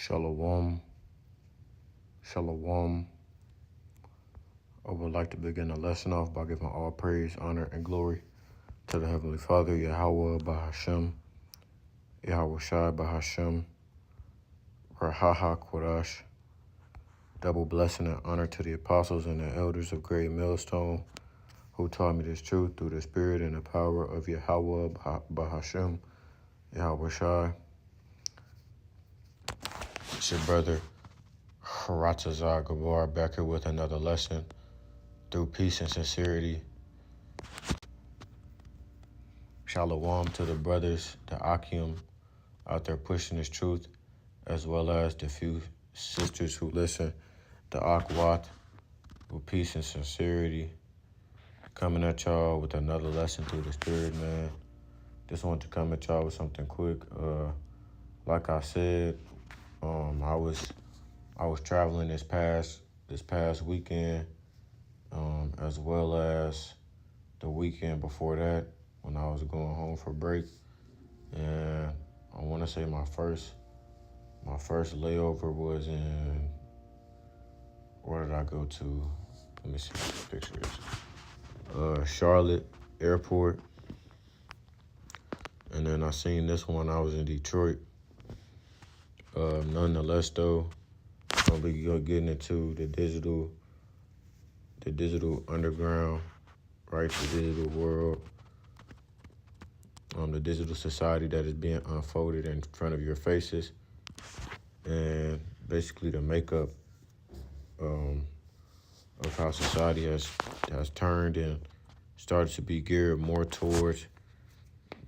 Shalom, shalom. I would like to begin the lesson off by giving all praise, honor, and glory to the Heavenly Father, Yahweh Bahashem, Yahweh Shai Bahashem, Rahaha Kodash. Double blessing and honor to the apostles and the elders of Great Millstone who taught me this truth through the spirit and the power of Yahweh Bahashem, Yahweh Shai. It's your brother, Haratazar Gabar, back here with another lesson through peace and sincerity. Shalom to the brothers, the Akim, out there pushing this truth, as well as the few sisters who listen, the Akwat, with peace and sincerity. Coming at y'all with another lesson through the spirit, man. Just want to come at y'all with something quick. Like I said, I was traveling this past weekend, as well as the weekend before that when I was going home for break. And I want to say my first layover was in, where did I go to? Let me see what the picture is. Charlotte Airport. And then I seen this one, I was in Detroit. Nonetheless, though, I'll be getting into the digital underground, right? The digital world, the digital society that is being unfolded in front of your faces, and basically the makeup of how society has turned and started to be geared more towards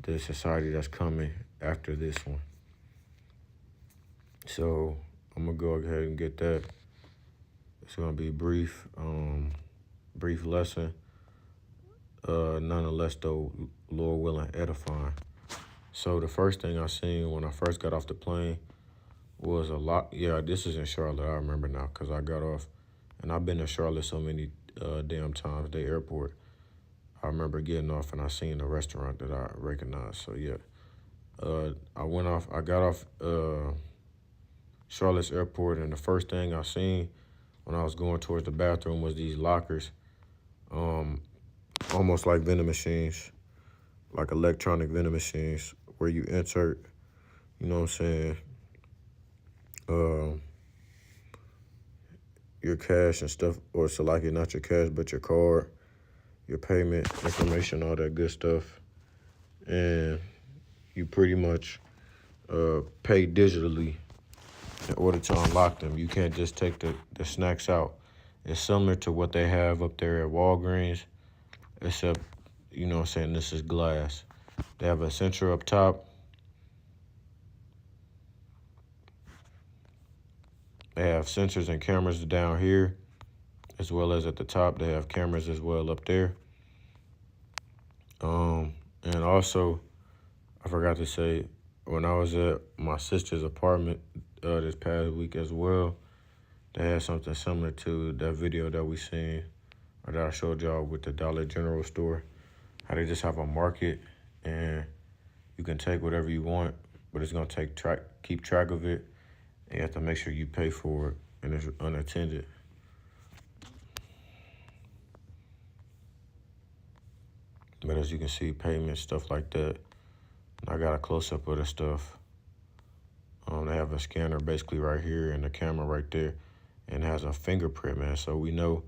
the society that's coming after this one. So I'm gonna go ahead and get that. It's gonna be brief lesson. Nonetheless, though, Lord willing, edifying. So the first thing I seen when I first got off the plane was a lot. Yeah, this is in Charlotte. I remember now because I got off, and I've been to Charlotte so many damn times. The airport. I remember getting off and I seen a restaurant that I recognized. So yeah, I got off Charlotte's airport, and the first thing I seen when I was going towards the bathroom was these lockers, almost like vending machines, like electronic vending machines, where you insert, you know what I'm saying, your cash and stuff, or so like not your cash, but your card, your payment information, all that good stuff. And you pretty much pay digitally in order to unlock them. You can't just take the snacks out. It's similar to what they have up there at Walgreens, except, you know what I'm saying, this is glass. They have a sensor up top. They have sensors and cameras down here, as well as at the top. They have cameras as well up there. And also, I forgot to say, when I was at my sister's apartment this past week as well, they had something similar to that video that we seen, or that I showed y'all with the Dollar General store. How they just have a market, and you can take whatever you want, but it's gonna keep track of it, and you have to make sure you pay for it, and it's unattended. But as you can see, payments, stuff like that. I got a close-up of the stuff. They have a scanner basically right here and the camera right there, and it has a fingerprint, man. So we know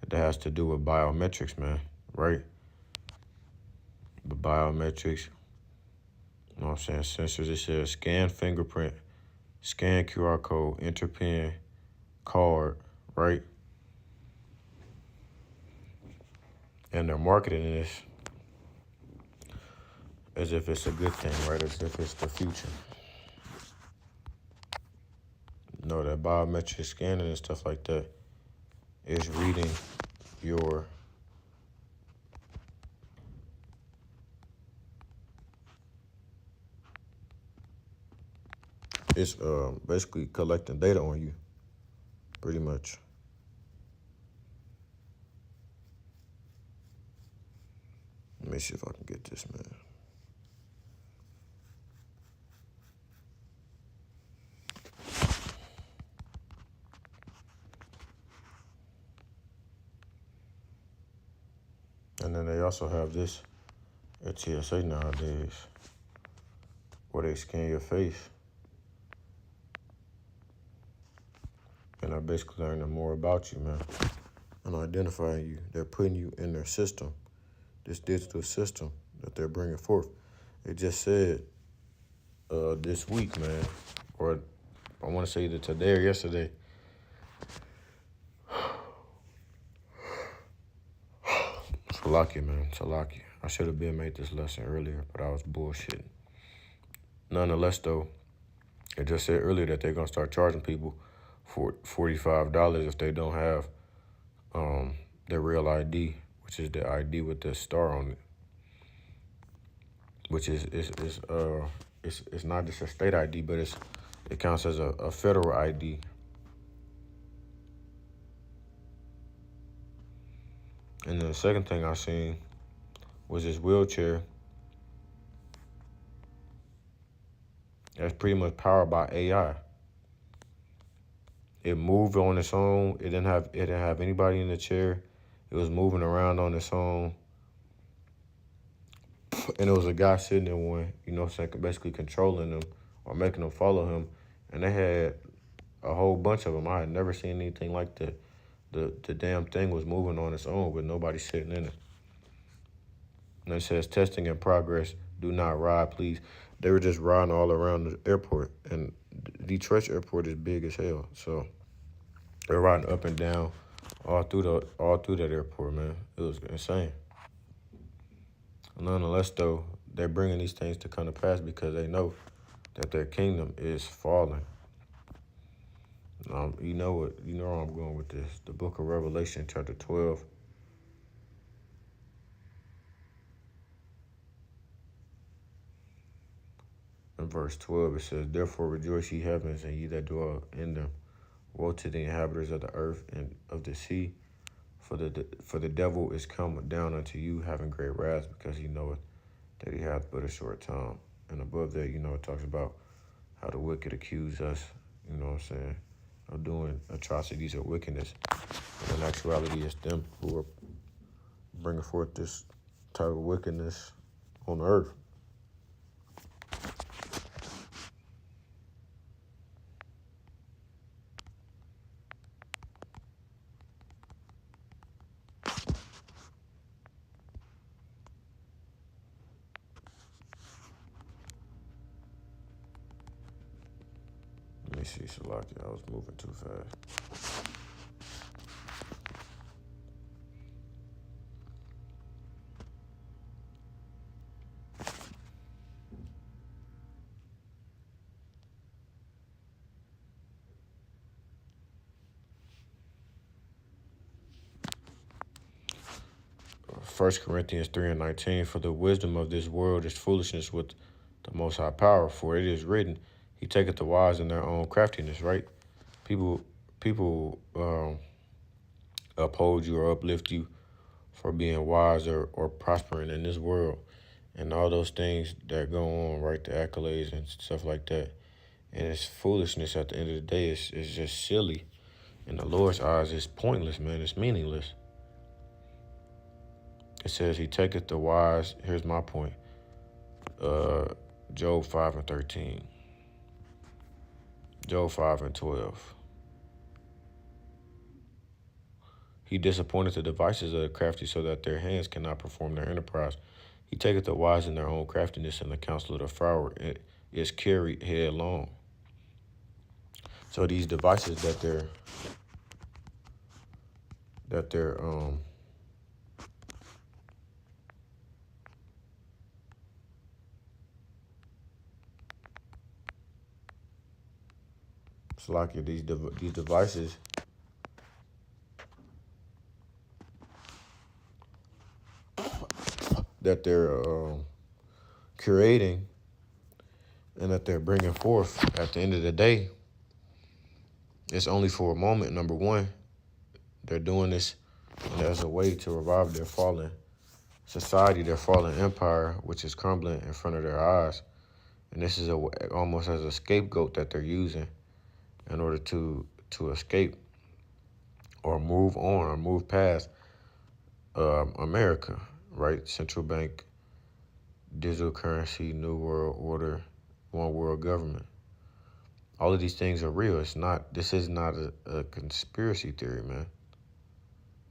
that has to do with biometrics, man, right? The biometrics, you know what I'm saying, sensors. It says scan fingerprint, scan QR code, enter PIN, card, right? And they're marketing this as if it's a good thing, right? As if it's the future. No, that biometric scanning and stuff like that is reading your it's basically collecting data on you, pretty much. Let me see if I can get this, man. also have this at TSA nowadays, where they scan your face. And are basically learning more about you, man. And identifying you. They're putting you in their system, this digital system that they're bringing forth. They just said this week, man, or I want to say either today or yesterday. Salaki, man, Salaki. I should have been made this lesson earlier, but I was bullshitting. Nonetheless, though, it just said earlier that they're going to start charging people for $45 if they don't have their real ID, which is the ID with the star on it, which is it's not just a state ID, but it counts as a federal ID. And then the second thing I seen was this wheelchair that's pretty much powered by AI. It moved on its own. It didn't have anybody in the chair. It was moving around on its own. And there was a guy sitting in one, basically controlling them or making them follow him. And they had a whole bunch of them. I had never seen anything like that. The damn thing was moving on its own with nobody sitting in it. And it says, testing in progress. Do not ride, please. They were just riding all around the airport. And Detroit airport is big as hell. So they're riding up and down all through that airport, man. It was insane. Nonetheless, though, they're bringing these things to come to pass because they know that their kingdom is falling. You know where I'm going with this. The book of Revelation, chapter 12. In verse 12, it says, therefore rejoice, ye heavens, and ye that dwell in them. Woe to the inhabitants of the earth and of the sea, for the devil is come down unto you, having great wrath, because he knoweth that he hath but a short time. And above that, it talks about how the wicked accuse us, of doing atrocities or wickedness. And in actuality, it's them who are bringing forth this type of wickedness on earth. Let me see, Salaki, I was moving too fast. First Corinthians 3:19, for the wisdom of this world is foolishness with the Most High power, for it is written, he taketh the wise in their own craftiness, right? People uphold you or uplift you for being wise or prospering in this world and all those things that go on, right? The accolades and stuff like that. And it's foolishness at the end of the day. It's just silly. In the Lord's eyes, it's pointless, man. It's meaningless. It says he taketh the wise. Here's my point. Job 5:13. Job 5:12. He disappointed the devices of the crafty so that their hands cannot perform their enterprise. He taketh the wise in their own craftiness, and the counsel of the froward is carried headlong. So these devices that they're it's like these devices that they're creating and that they're bringing forth at the end of the day, it's only for a moment. Number one, they're doing this as a way to revive their fallen society, their fallen empire, which is crumbling in front of their eyes. And this is almost as a scapegoat that they're using in order to escape or move on or move past America, right? Central bank, digital currency, new world order, one world government. All of these things are real. This is not a conspiracy theory, man.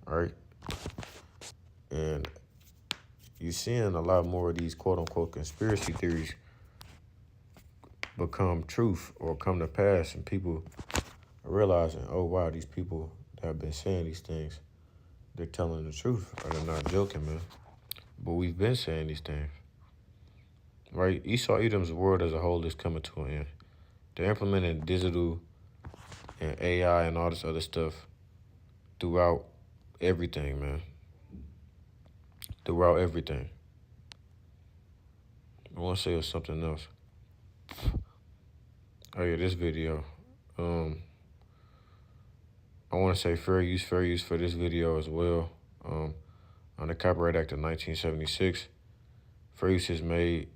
All right? And you're seeing a lot more of these quote unquote conspiracy theories become truth or come to pass, and people are realizing, oh wow, these people that have been saying these things, they're telling the truth, or they're not joking, man. But we've been saying these things, right? Esau Edom's world as a whole is coming to an end. They're implementing digital and AI and all this other stuff throughout everything, man. Throughout everything. I want to say it was something else. Oh yeah, this video. I want to say fair use for this video as well. On the Copyright Act of 1976, fair use is made.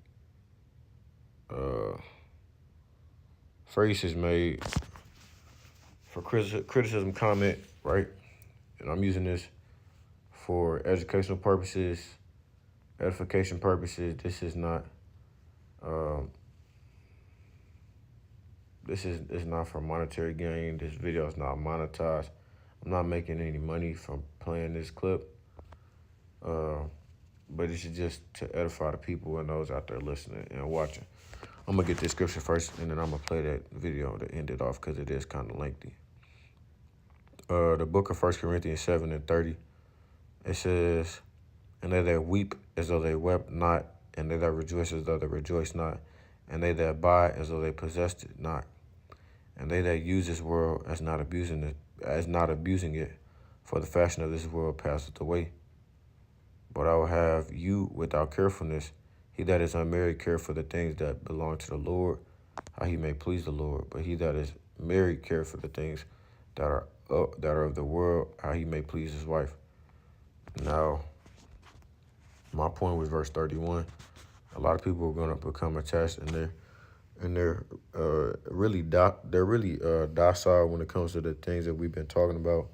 Fair use is made for criticism, comment, right? And I'm using this for educational purposes, edification purposes. This is not. This is not for monetary gain. This video is not monetized. I'm not making any money from playing this clip. But it's just to edify the people and those out there listening and watching. I'm going to get this scripture first, and then I'm going to play that video to end it off because it is kind of lengthy. The book of 1 Corinthians 7:30, it says, and they that weep as though they wept not, and they that rejoice as though they rejoice not, and they that buy as though they possessed it not, and they that use this world as not abusing it, for the fashion of this world passeth away. But I will have you without carefulness. He that is unmarried care for the things that belong to the Lord, how he may please the Lord. But he that is married care for the things that are of the world, how he may please his wife. Now, my point was verse 31. A lot of people are going to become attached, and they're really docile when it comes to the things that we've been talking about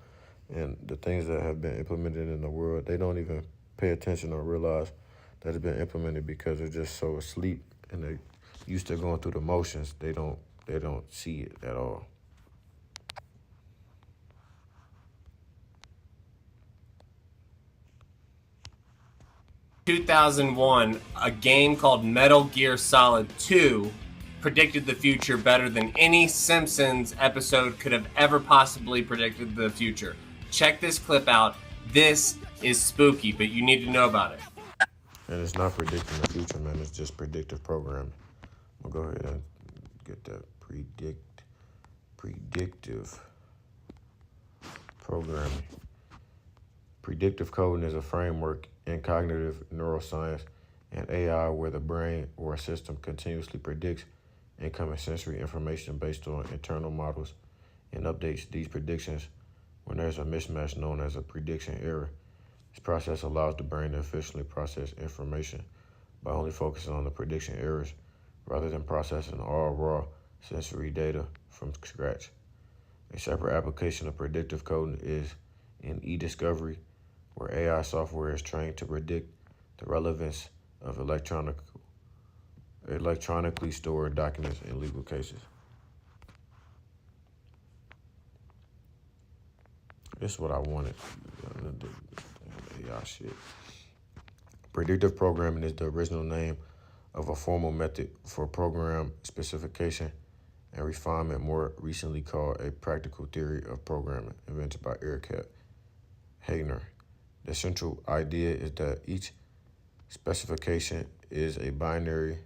and the things that have been implemented in the world. They don't even pay attention or realize that it's been implemented because they're just so asleep and they're used to going through the motions. They don't see it at all. In 2001, a game called Metal Gear Solid 2 predicted the future better than any Simpsons episode could have ever possibly predicted the future. Check this clip out. This is spooky, but you need to know about it. And it's not predicting the future, man. It's just predictive programming. We'll go ahead and get that predictive programming. Predictive coding is a framework in cognitive neuroscience and AI where the brain or a system continuously predicts incoming sensory information based on internal models and updates these predictions when there's a mismatch known as a prediction error. This process allows the brain to efficiently process information by only focusing on the prediction errors rather than processing all raw sensory data from scratch. A separate application of predictive coding is in e-discovery, where AI software is trained to predict the relevance of electronically stored documents in legal cases. This is what I wanted. AI shit. Predictive programming is the original name of a formal method for program specification and refinement, more recently called a practical theory of programming, invented by Eric Hagner. The central idea is that each specification is a binary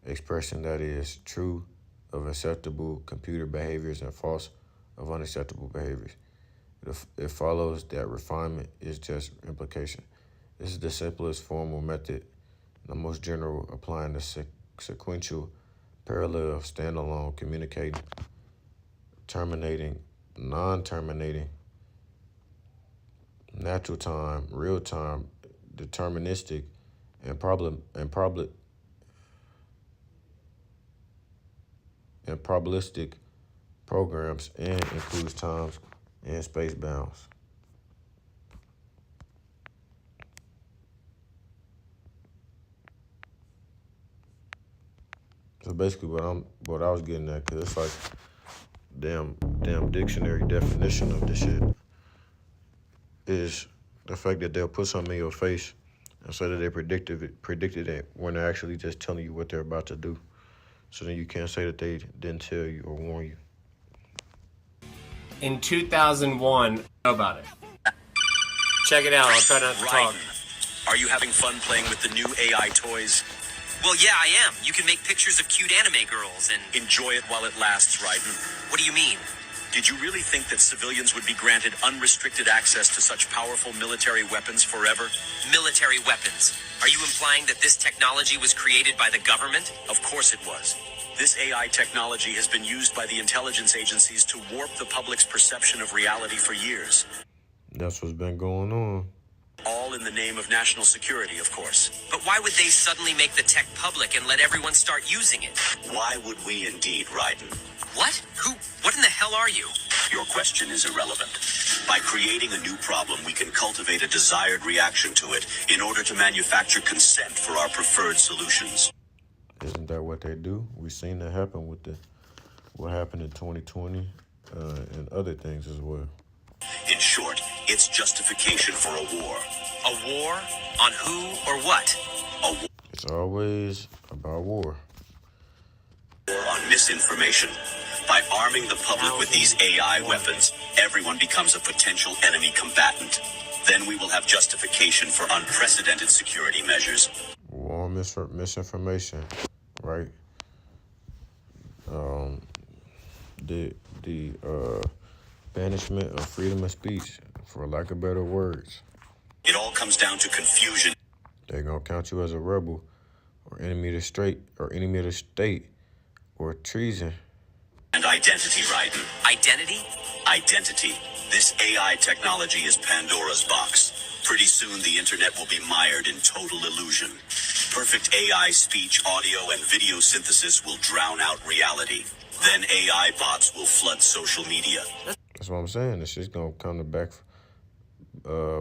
expression that is true of acceptable computer behaviors and false of unacceptable behaviors. It follows that refinement is just implication. This is the simplest formal method, the most general, applying the sequential parallel, standalone, communicating, terminating, non-terminating, natural time, real time, deterministic, and probabilistic programs, and includes times and space bounds. So basically, what I was getting at, cause it's like damn dictionary definition of this shit is the fact that they'll put something in your face and say that they predicted it when they're actually just telling you what they're about to do. So then you can't say that they didn't tell you or warn you. In 2001, know about it. Check it out. I'll try not to talk. Are you having fun playing with the new AI toys? Well, yeah, I am. You can make pictures of cute anime girls and... Enjoy it while it lasts, Raiden. What do you mean? Did you really think that civilians would be granted unrestricted access to such powerful military weapons forever? Military weapons. Are you implying that this technology was created by the government? Of course it was. This AI technology has been used by the intelligence agencies to warp the public's perception of reality for years. That's what's been going on. All in the name of national security, of course. But why would they suddenly make the tech public and let everyone start using it? Why would we indeed, Raiden? What? What in the hell are you? Your question is irrelevant. By creating a new problem, we can cultivate a desired reaction to it in order to manufacture consent for our preferred solutions. Isn't that what they do? We've seen that happen with what happened in 2020 and other things as well. In short, it's justification for a war. A war? On who or what? A war It's always about war. on misinformation. By arming the public with these AI weapons, everyone becomes a potential enemy combatant. Then we will have justification for unprecedented security measures. War on misinformation, right? The banishment of freedom of speech, for lack of better words. It all comes down to confusion. They're gonna count you as a rebel, or enemy of the state, or treason. And identity, Raiden. Identity? Identity. This AI technology is Pandora's box. Pretty soon the internet will be mired in total illusion. Perfect AI speech, audio, and video synthesis will drown out reality. Then AI bots will flood social media. That's what I'm saying. This shit's gonna come to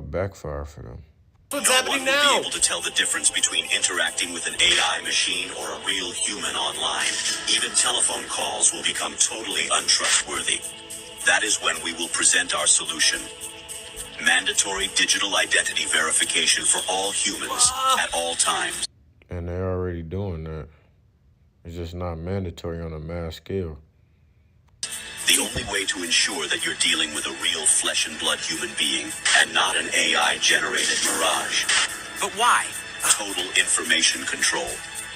backfire for them. What's No happening one will now? be able to tell the difference between interacting with an AI machine or a real human online. Even telephone calls will become totally untrustworthy. That is when we will present our solution. Mandatory digital identity verification for all humans at all times. And they're already doing that. It's just not mandatory on a mass scale. The only way to ensure that you're dealing with a real flesh and blood human being and not an AI-generated mirage. But why? Total information control.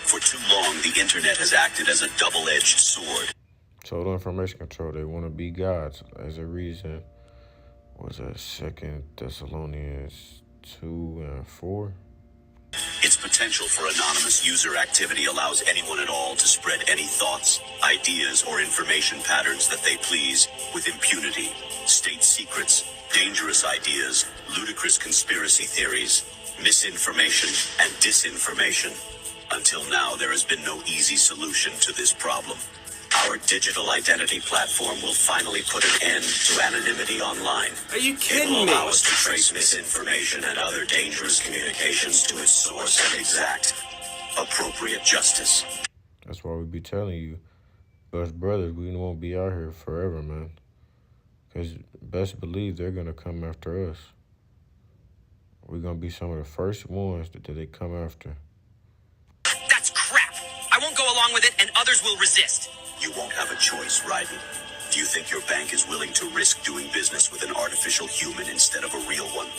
For too long, the internet has acted as a double-edged sword. Total information control. They want to be gods. As a reason, was that 2 Thessalonians 2:4? Its potential for anonymous user activity allows anyone at all to spread any thoughts, ideas, or information patterns that they please with impunity. State secrets, dangerous ideas, ludicrous conspiracy theories, misinformation, and disinformation. Until now, there has been no easy solution to this problem. Our digital identity platform will finally put an end to anonymity online. Are you It kidding will me? allow us to trace misinformation and other dangerous communications to its source and exact appropriate justice. That's why we be telling you, us brothers, we won't be out here forever, man. Because best believe they're going to come after us. We're going to be some of the first ones that they come after. That's crap! I won't go along with it, and others will resist. You won't have a choice, Raiden. Do you think your bank is willing to risk doing business with an artificial human instead of a real one?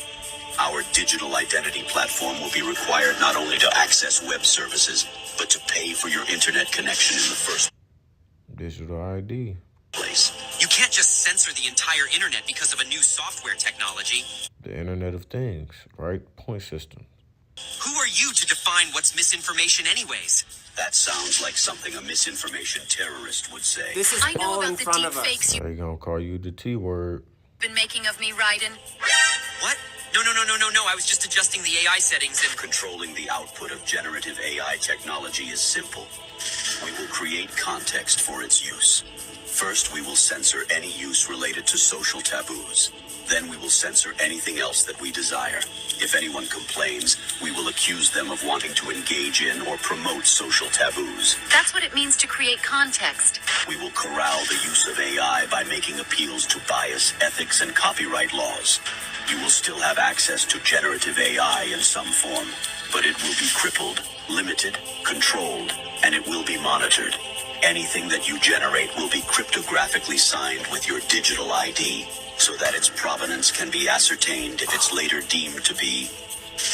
Our digital identity platform will be required not only to access web services, but to pay for your internet connection in the first Digital ID. place. You can't just censor the entire internet because of a new software technology. The Internet of Things, right? Point system. Who are you to define what's misinformation anyways? That sounds like something a misinformation terrorist would say. This is I know all in about the front of deep us. fakes you've They gonna call you the T word. been making of me, Raiden. What? No. I was just adjusting the AI settings and... Controlling the output of generative AI technology is simple. We will create context for its use. First, we will censor any use related to social taboos. Then we will censor anything else that we desire. If anyone complains, we will accuse them of wanting to engage in or promote social taboos. That's what it means to create context. We will corral the use of AI by making appeals to bias, ethics, and copyright laws. You will still have access to generative AI in some form, but it will be crippled, limited, controlled, and it will be monitored. Anything that you generate will be cryptographically signed with your digital ID, so that its provenance can be ascertained if it's later deemed to be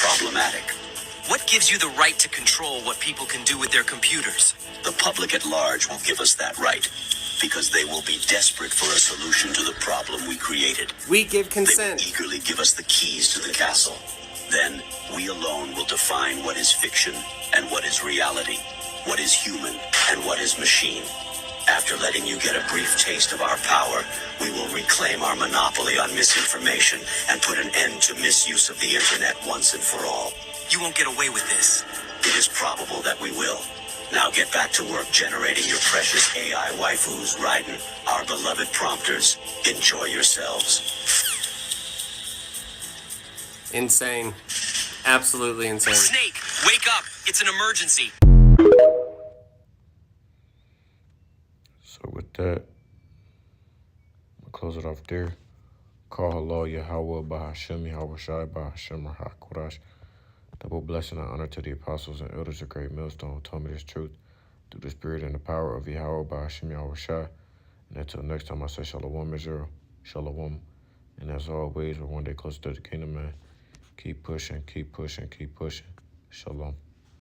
problematic. What gives you the right to control what people can do with their computers? The public at large will give us that right, because they will be desperate for a solution to the problem we created. We give They will consent. eagerly give us the keys to the castle. Then, we alone will define what is fiction and what is reality, what is human and what is machine. After letting you get a brief taste of our power, we will reclaim our monopoly on misinformation and put an end to misuse of the internet once and for all. You won't get away with this. It is probable that we will. Now get back to work generating your precious AI waifus, Raiden, our beloved prompters. Enjoy yourselves. Insane. Absolutely insane. Snake, wake up! It's an emergency. So with that, I'm gonna close it off there. Call Allah Yahweh Bahashem Yahweh Shai Bahashem Rahakurash. Double blessing and honor to the apostles and elders of Great Millstone who told me this truth through the spirit and the power of Yahweh Bahashem Yahweh Shai. And until next time, I say Shalom Israel, Shalom. And as always, we're one day closer to the kingdom, man. Keep pushing, keep pushing, keep pushing. Shalom.